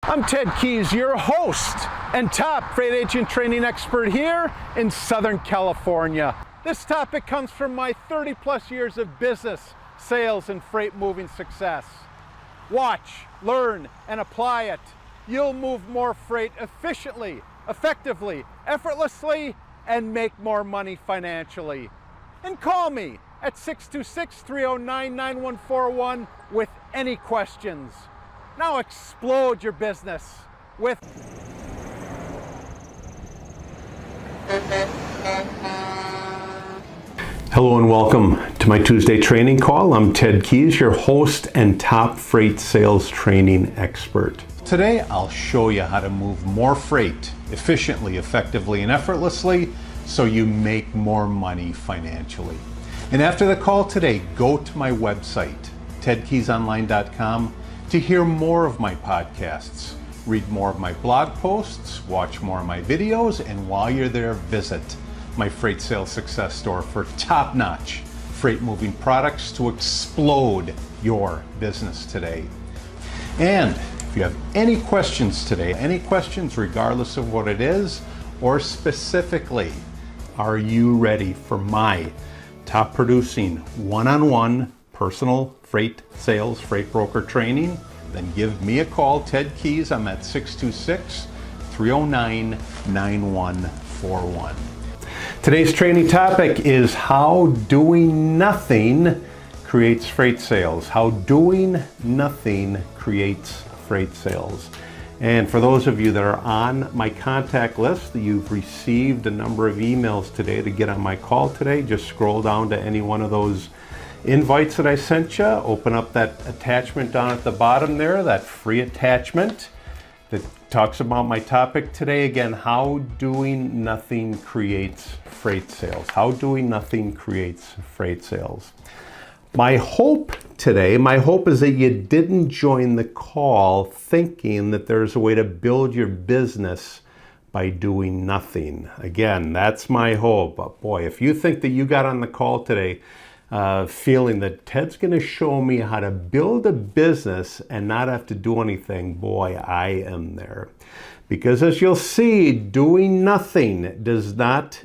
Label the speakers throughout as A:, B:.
A: I'm Ted Keys, your host and top freight agent training expert here in Southern California. This topic comes from my 30+ years of business, sales, and freight moving success. Watch, learn, and apply it. You'll move more freight efficiently, effectively, effortlessly, and make more money financially. And call me at 626-309-9141 with any questions. Now explode your business with...
B: Hello and welcome to my Tuesday training call. I'm Ted Keys, your host and top freight sales training expert. Today I'll show you how to move more freight efficiently, effectively, and effortlessly so you make more money financially. And after the call today, go to my website, tedkeysonline.com, to hear more of my podcasts, read more of my blog posts, watch more of my videos, and while you're there, visit my Freight Sales Success Store for top-notch freight moving products to explode your business today. And if you have any questions today, any questions regardless of what it is, or specifically, are you ready for my top producing one-on-one personal freight sales, freight broker training, then give me a call, Ted Keys. I'm at 626-309-9141. Today's training topic is how doing nothing creates freight sales. How doing nothing creates freight sales. And for those of you that are on my contact list, you've received a number of emails today to get on my call today. Just scroll down to any one of those invites that I sent you, open up that attachment down at the bottom there, that free attachment that talks about my topic today. Again, how doing nothing creates freight sales. How doing nothing creates freight sales. My hope today, is that you didn't join the call thinking that there's a way to build your business by doing nothing. Again, that's my hope. But boy, if you think that you got on the call today feeling that Ted's going to show me how to build a business and not have to do anything, boy, I am there. Because as you'll see, doing nothing does not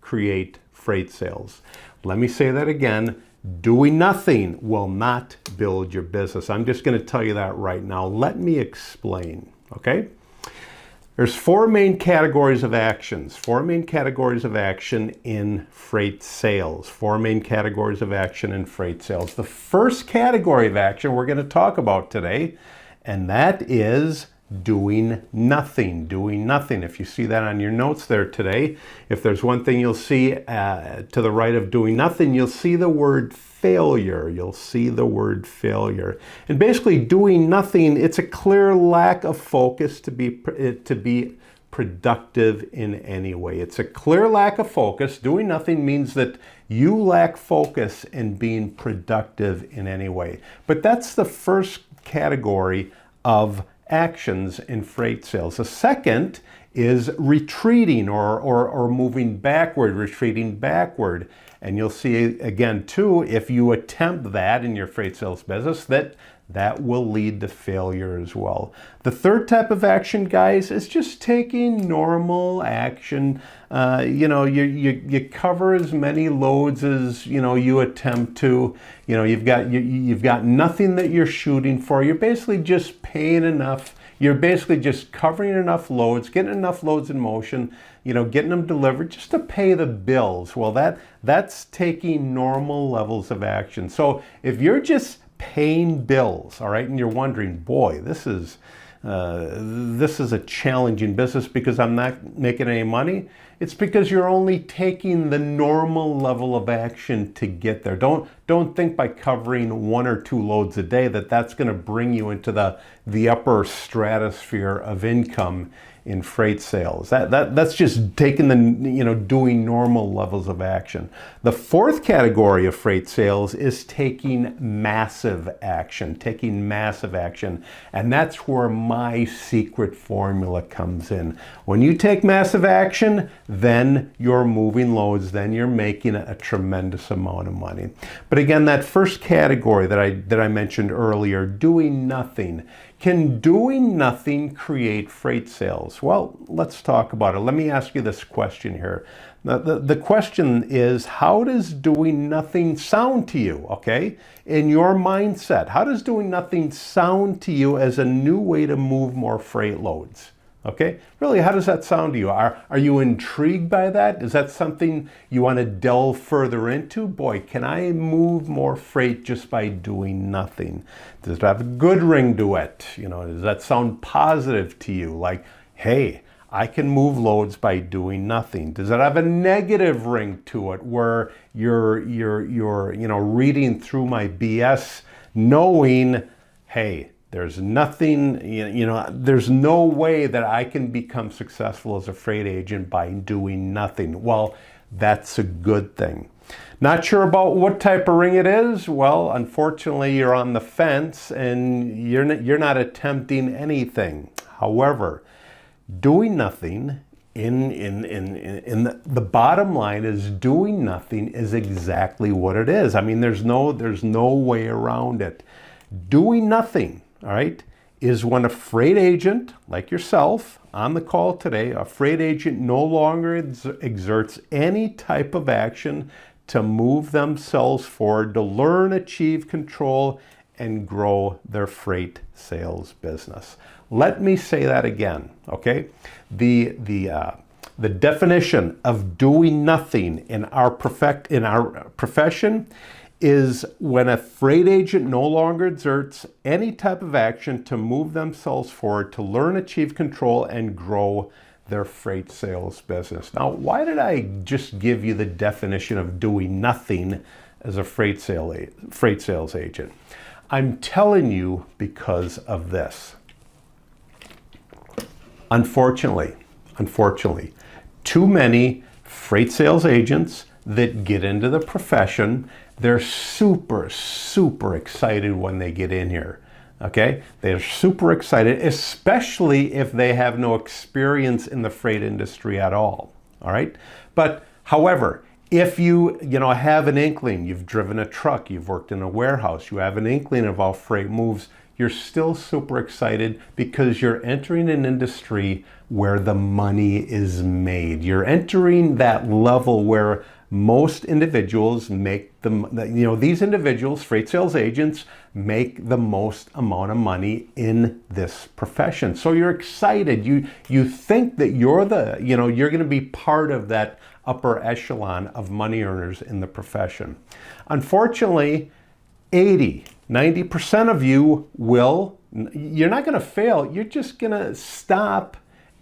B: create freight sales. Let me say that again. Doing nothing will not build your business. I'm just going to tell you that right now. Let me explain, okay? There's four main categories of actions. Four main categories of action in freight sales. Four main categories of action in freight sales. The first category of action we're going to talk about today, and that is doing nothing. Doing nothing. If you see that on your notes there today, if there's one thing you'll see to the right of doing nothing, you'll see the word failure. You'll see the word failure. And basically doing nothing, it's a clear lack of focus to be productive in any way. It's a clear lack of focus. Doing nothing means that you lack focus in being productive in any way. But that's the first category of actions in freight sales. The second is retreating or moving backward, retreating backward. And you'll see again too, if you attempt that in your freight sales business, that will lead to failure as well. The third type of action, guys, is just taking normal action. You cover as many loads as you attempt to. You've got nothing that you're shooting for. You're basically just paying enough. You're basically just covering enough loads, getting enough loads in motion, getting them delivered just to pay the bills. Well, that's taking normal levels of action. So if you're just paying bills, all right, and you're wondering, boy, this is a challenging business because I'm not making any money. it's because you're only taking the normal level of action to get there. Don't think by covering 1 or 2 loads a day that's going to bring you into the upper stratosphere of income in freight sales. That's just taking doing normal levels of action. The 4th category of freight sales is taking massive action, and that's where my secret formula comes in. When you take massive action, then you're moving loads, then you're making a tremendous amount of money. But again, that first category that I mentioned earlier, doing nothing. Can doing nothing create freight sales? Well, let's talk about it. Let me ask you this question here. The question is, how does doing nothing sound to you, okay? In your mindset, how does doing nothing sound to you as a new way to move more freight loads? Okay, really, how does that sound to you? Are you intrigued by that? Is that something you want to delve further into? Boy, can I move more freight just by doing nothing? Does it have a good ring to it? Does that sound positive to you? Like, hey, I can move loads by doing nothing. Does it have a negative ring to it where you're reading through my BS knowing, hey, there's nothing, there's no way that I can become successful as a freight agent by doing nothing? Well, that's a good thing. Not sure about what type of ring it is? Well, unfortunately, you're on the fence and you're not attempting anything. However, doing nothing the bottom line is doing nothing is exactly what it is. I mean, there's no way around it. Doing nothing, all right, is when a freight agent like yourself on the call today, a freight agent no longer exerts any type of action to move themselves forward, to learn, achieve, control, and grow their freight sales business. Let me say that again, okay? The definition of doing nothing in our profession is when a freight agent no longer exerts any type of action to move themselves forward, to learn, achieve, control, and grow their freight sales business. Now, why did I just give you the definition of doing nothing as a freight sales agent? I'm telling you because of this. Unfortunately, too many freight sales agents that get into the profession, they're super excited when they get in here. Okay? They're super excited, especially if they have no experience in the freight industry at all. All right? But however, if you have an inkling, you've driven a truck, you've worked in a warehouse, you have an inkling of how freight moves, you're still super excited because you're entering an industry where the money is made. You're entering that level where most individuals make these individuals, freight sales agents, make the most amount of money in this profession. So you're excited. You think that you're you're going to be part of that upper echelon of money earners in the profession. Unfortunately, 90% of you you're not going to fail. You're just going to stop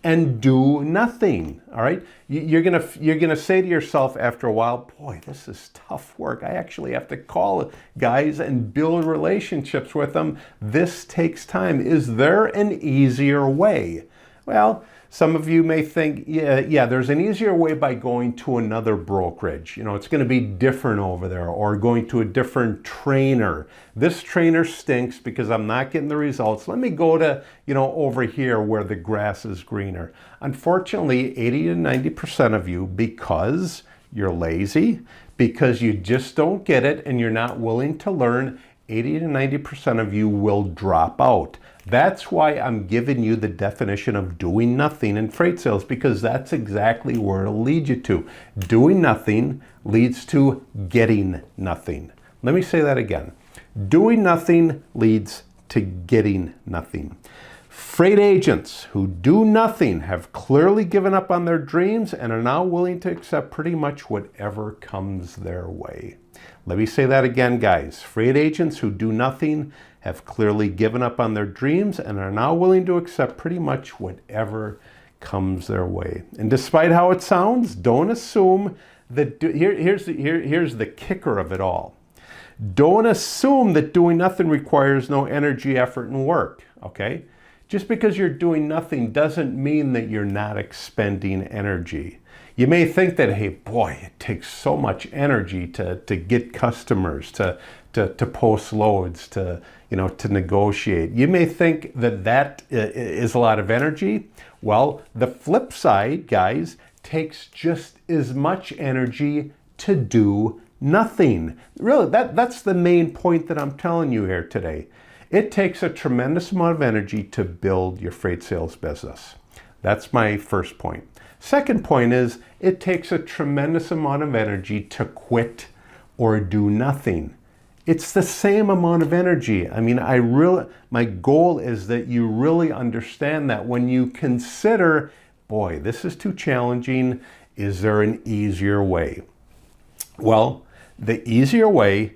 B: and do nothing. All right. You're gonna say to yourself after a while, boy, this is tough work. I actually have to call guys and build relationships with them. This takes time. Is there an easier way? Well, some of you may think, yeah, there's an easier way by going to another brokerage. It's going to be different over there, or going to a different trainer. This trainer stinks because I'm not getting the results. Let me go to, over here where the grass is greener. Unfortunately, 80 to 90% of you, because you're lazy, because you just don't get it and you're not willing to learn, 80 to 90% of you will drop out. That's why I'm giving you the definition of doing nothing in freight sales, because that's exactly where it'll lead you to. Doing nothing leads to getting nothing. Let me say that again. Doing nothing leads to getting nothing. Freight agents who do nothing have clearly given up on their dreams and are now willing to accept pretty much whatever comes their way. Let me say that again, guys. Freight agents who do nothing have clearly given up on their dreams and are now willing to accept pretty much whatever comes their way. And despite how it sounds, don't assume that, here's the kicker of it all. Don't assume that doing nothing requires no energy, effort, and work, okay? Just because you're doing nothing doesn't mean that you're not expending energy. You may think that, hey, boy, it takes so much energy to get customers, to post loads, to negotiate. You may think that that is a lot of energy. Well, the flip side, guys, takes just as much energy to do nothing. Really, that's the main point that I'm telling you here today. It takes a tremendous amount of energy to build your freight sales business. That's my first point. Second point is it takes a tremendous amount of energy to quit or do nothing. It's the same amount of energy. I mean, my goal is that you really understand that when you consider, boy, this is too challenging. Is there an easier way? Well, the easier way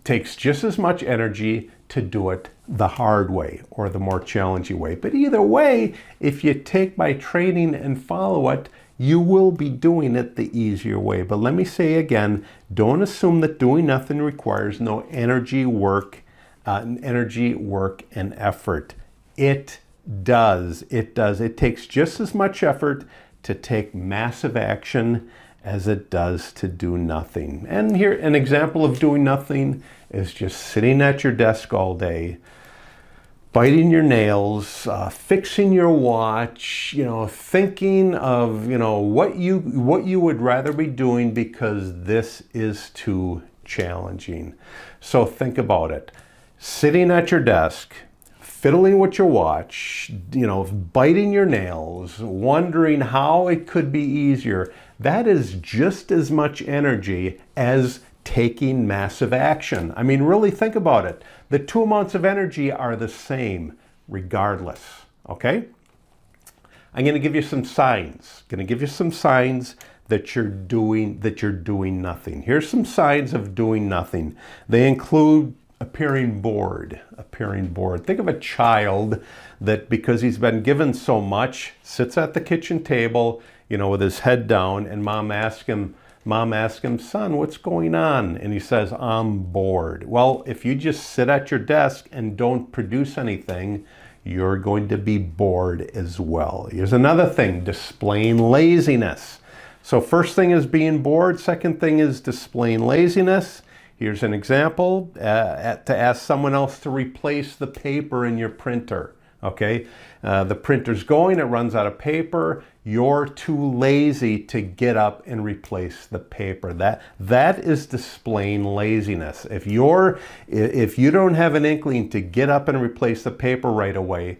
B: takes just as much energy to do it the hard way or the more challenging way. But either way, if you take my training and follow it, you will be doing it the easier way. But let me say again, don't assume that doing nothing requires no energy, work, and effort. It does. It does. It takes just as much effort to take massive action as it does to do nothing. And here, an example of doing nothing is just sitting at your desk all day, biting your nails, fixing your watch, thinking of, what you would rather be doing because this is too challenging. So think about it. Sitting at your desk, fiddling with your watch, biting your nails, wondering how it could be easier, that is just as much energy as taking massive action. I mean, really think about it. The two amounts of energy are the same regardless, okay? I'm going to give you some signs. That you're doing nothing. Here's some signs of doing nothing. They include appearing bored. Think of a child that, because he's been given so much, sits at the kitchen table, with his head down, and mom asks him, son, what's going on? And he says, I'm bored. Well, if you just sit at your desk and don't produce anything, you're going to be bored as well. Here's another thing, displaying laziness. So first thing is being bored. Second thing is displaying laziness. Here's an example, to ask someone else to replace the paper in your printer. Okay, the printer's going, it runs out of paper. You're too lazy to get up and replace the paper. That is displaying laziness. If you don't have an inkling to get up and replace the paper right away,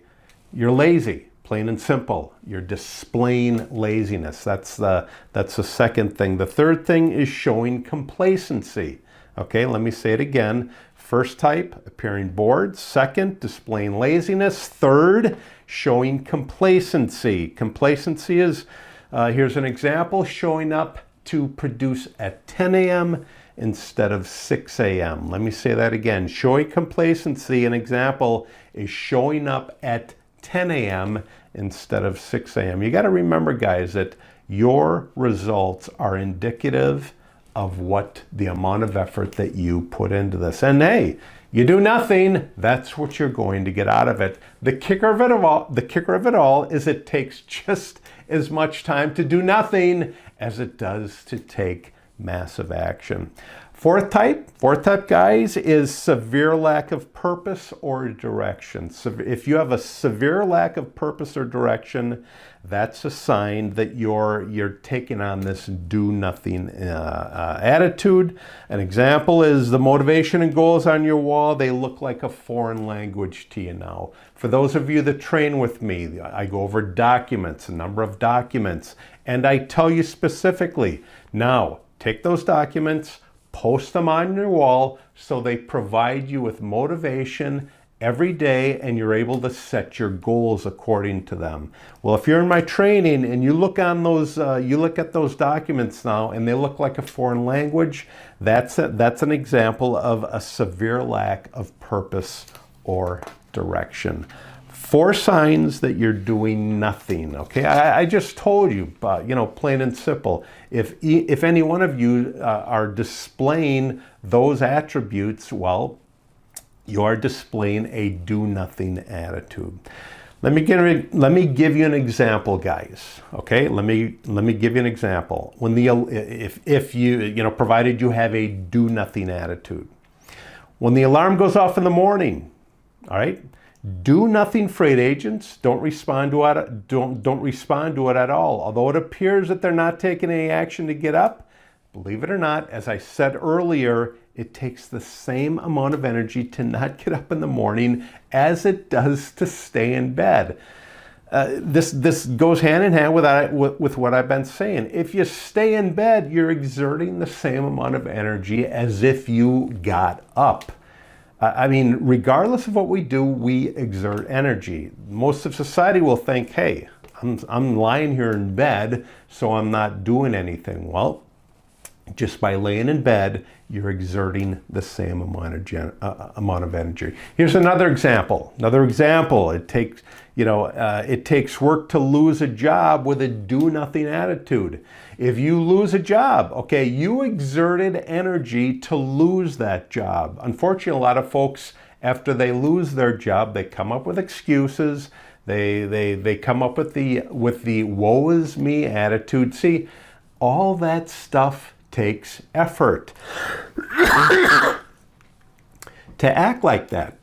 B: you're lazy, plain and simple. You're displaying laziness. That's the second thing. The third thing is showing complacency. Okay, let me say it again. First type, appearing bored. Second, displaying laziness. Third, showing complacency. Complacency is, here's an example, showing up to produce at 10 a.m. instead of 6 a.m. Let me say that again. Showing complacency, an example, is showing up at 10 a.m. instead of 6 a.m. You got to remember, guys, that your results are indicative of what the amount of effort that you put into this. And hey, you do nothing, that's what you're going to get out of it. The kicker of it all is it takes just as much time to do nothing as it does to take massive action. Fourth type, guys, is severe lack of purpose or direction. So if you have a severe lack of purpose or direction, that's a sign that you're taking on this do nothing attitude. An example is the motivation and goals on your wall. They look like a foreign language to you now. For those of you that train with me, I go over documents, a number of documents, and I tell you specifically, now take those documents, post them on your wall so they provide you with motivation every day and you're able to set your goals according to them. Well, if you're in my training and you look at those documents now and they look like a foreign language, that's an example of a severe lack of purpose or direction. 4 signs that you're doing nothing. Okay, I just told you, plain and simple. If any one of you are displaying those attributes, well, you are displaying a do-nothing attitude. Let me give you an example, guys. Okay, let me give you an example. When if you provided you have a do-nothing attitude, when the alarm goes off in the morning, all right, do-nothing freight agents don't respond to it. Don't respond to it at all. Although it appears that they're not taking any action to get up, believe it or not, as I said earlier, it takes the same amount of energy to not get up in the morning as it does to stay in bed. This goes hand in hand with what I've been saying. If you stay in bed, you're exerting the same amount of energy as if you got up. I mean, regardless of what we do, we exert energy. Most of society will think, hey, I'm lying here in bed, so I'm not doing anything. Well, just by laying in bed, you're exerting the same amount of energy. Here's another example. It takes work to lose a job with a do-nothing attitude. If you lose a job, okay, you exerted energy to lose that job. Unfortunately, a lot of folks, after they lose their job, they come up with excuses. They come up with the woe is me attitude. See, all that stuff takes effort. To act like that,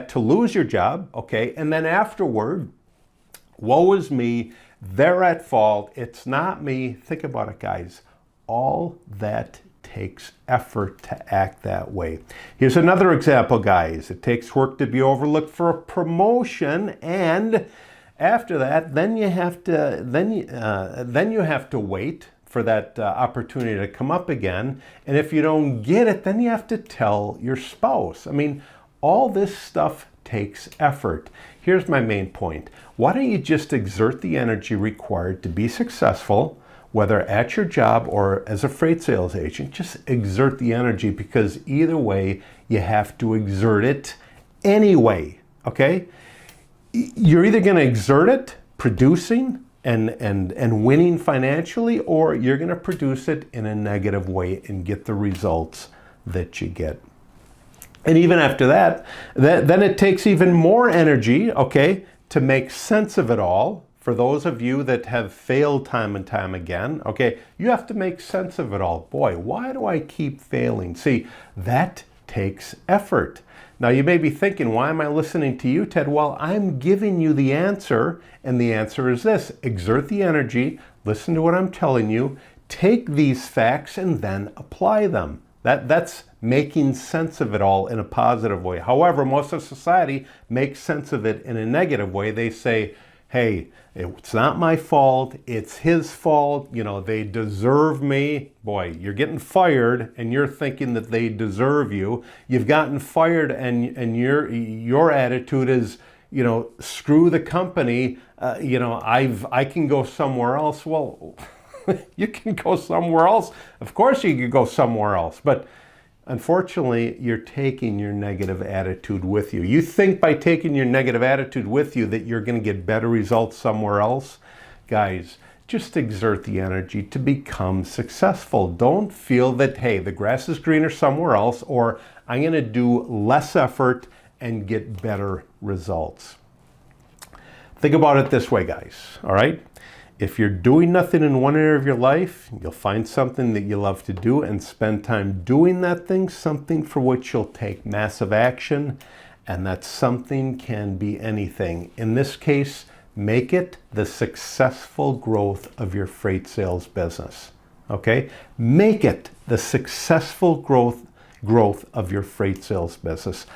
B: to lose your job, okay, and then afterward, woe is me, they're at fault, it's not me. Think about it, guys. All that takes effort to act that way. Here's another example, guys. It takes work to be overlooked for a promotion, and after that, then you have to wait for that opportunity to come up again. And if you don't get it, then you have to tell your spouse. I mean, all this stuff takes effort. Here's my main point. Why don't you just exert the energy required to be successful, whether at your job or as a freight sales agent? Just exert the energy, because either way, you have to exert it anyway, okay? You're either gonna exert it producing and winning financially, or you're going to produce it in a negative way and get the results that you get. And even after that, then it takes even more energy, okay, to make sense of it all. For those of you that have failed time and time again, okay, you have to make sense of it all. Boy, why do I keep failing? See, that takes effort. Now you may be thinking, why am I listening to you, Ted? Well, I'm giving you the answer, and the answer is this: exert the energy, listen to what I'm telling you, take these facts, and then apply them. That's making sense of it all in a positive way. However, most of society makes sense of it in a negative way. They say, hey, it's not my fault, it's his fault, they deserve me. Boy, you're getting fired and you're thinking that they deserve you. You've gotten fired and your attitude is, screw the company, I can go somewhere else. Well, you can go somewhere else. Of course you can go somewhere else, but unfortunately, you're taking your negative attitude with you. You think by taking your negative attitude with you that you're going to get better results somewhere else. Guys, just exert the energy to become successful. Don't feel that, hey, the grass is greener somewhere else, or I'm going to do less effort and get better results. Think about it this way, guys, all right? If you're doing nothing in one area of your life, you'll find something that you love to do and spend time doing that thing, something for which you'll take massive action, and that something can be anything. In this case, make it the successful growth of your freight sales business, okay? Make it the successful growth of your freight sales business.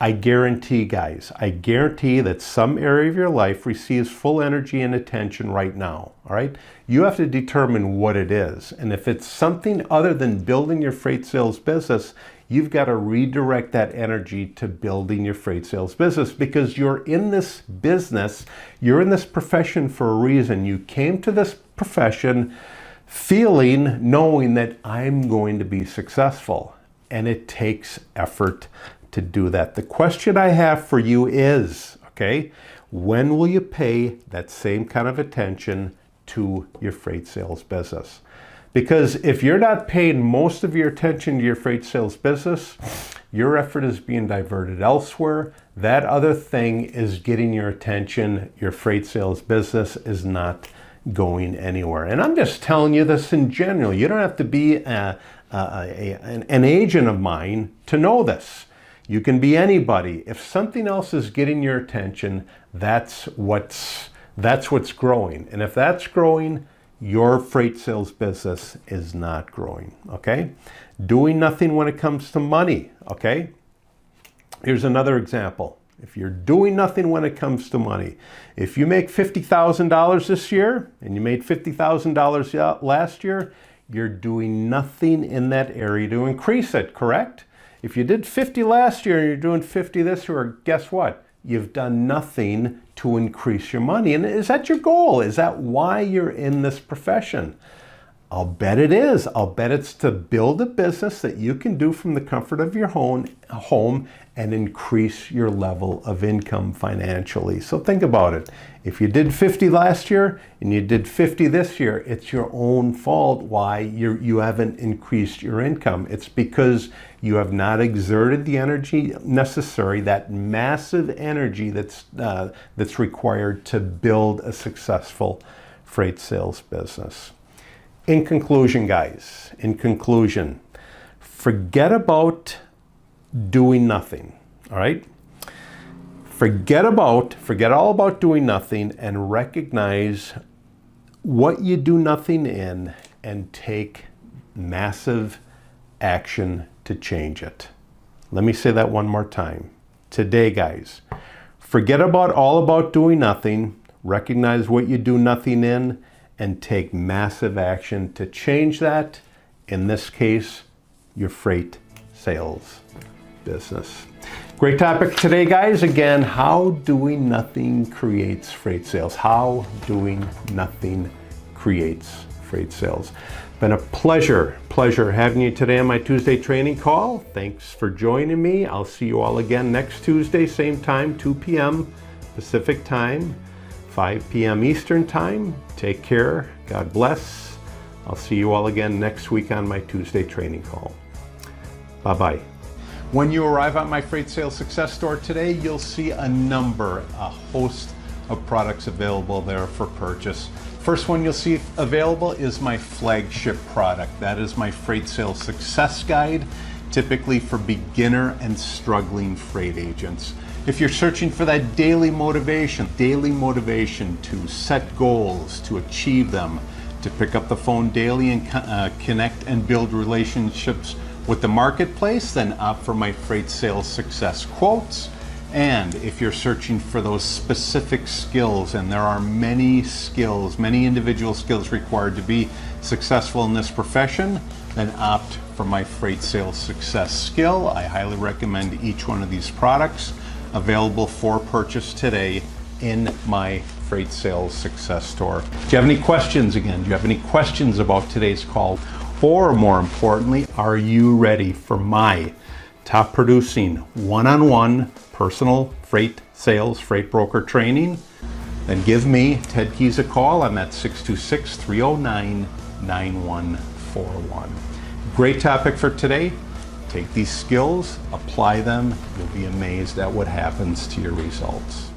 B: I guarantee, guys, I guarantee that some area of your life receives full energy and attention right now, all right? You have to determine what it is. And if it's something other than building your freight sales business, you've got to redirect that energy to building your freight sales business, because you're in this business, you're in this profession for a reason. You came to this profession knowing that I'm going to be successful, and it takes effort to do that. The question I have for you is, okay? When will you pay that same kind of attention to your freight sales business? Because if you're not paying most of your attention to your freight sales business, your effort is being diverted elsewhere. That other thing is getting your attention. Your freight sales business is not going anywhere. And I'm just telling you this in general. You don't have to be an agent of mine to know this. You can be anybody. If something else is getting your attention, that's what's growing. And if that's growing, your freight sales business is not growing, okay? Doing nothing when it comes to money, okay? Here's another example. If you're doing nothing when it comes to money, if you make $50,000 this year and you made $50,000 last year, you're doing nothing in that area to increase it, correct? If you did 50 last year and you're doing 50 this year, guess what? You've done nothing to increase your money. And is that your goal? Is that why you're in this profession? I'll bet it is. I'll bet it's to build a business that you can do from the comfort of your home and increase your level of income financially. So think about it. If you did 50 last year and you did 50 this year, it's your own fault why you haven't increased your income. It's because you have not exerted the energy necessary, that massive energy that's required to build a successful freight sales business. In conclusion, guys, forget about doing nothing, all right? Forget all about doing nothing and recognize what you do nothing in and take massive action to change it. Let me say that one more time. Today, guys, forget all about doing nothing, recognize what you do nothing in, and take massive action to change that. In this case, your freight sales business. Great topic today, guys. Again, how doing nothing creates freight sales. How doing nothing creates freight sales. Been a pleasure having you today on my Tuesday training call. Thanks for joining me. I'll see you all again next Tuesday, same time, 2 p.m. Pacific time, 5 p.m. Eastern time. Take care. God bless. I'll see you all again next week on my Tuesday training call. Bye-bye. When you arrive at my Freight Sales Success Store today, you'll see a host of products available there for purchase. First one you'll see available is my flagship product. That is my Freight Sales Success Guide, typically for beginner and struggling freight agents. If you're searching for that daily motivation to set goals, to achieve them, to pick up the phone daily and connect and build relationships with the marketplace, then opt for my Freight Sales Success Quotes. And if you're searching for those specific skills, and there are many individual skills required to be successful in this profession, then opt for my Freight Sales Success Skill. I highly recommend each one of these products, available for purchase today in my Freight Sales Success Store. Do you have any questions again? Do you have any questions about today's call? Or more importantly, are you ready for my top producing one-on-one personal freight sales, freight broker training? Then give me, Ted Keys, a call. I'm at 626-309-9141. Great topic for today. Take these skills, apply them. You'll be amazed at what happens to your results.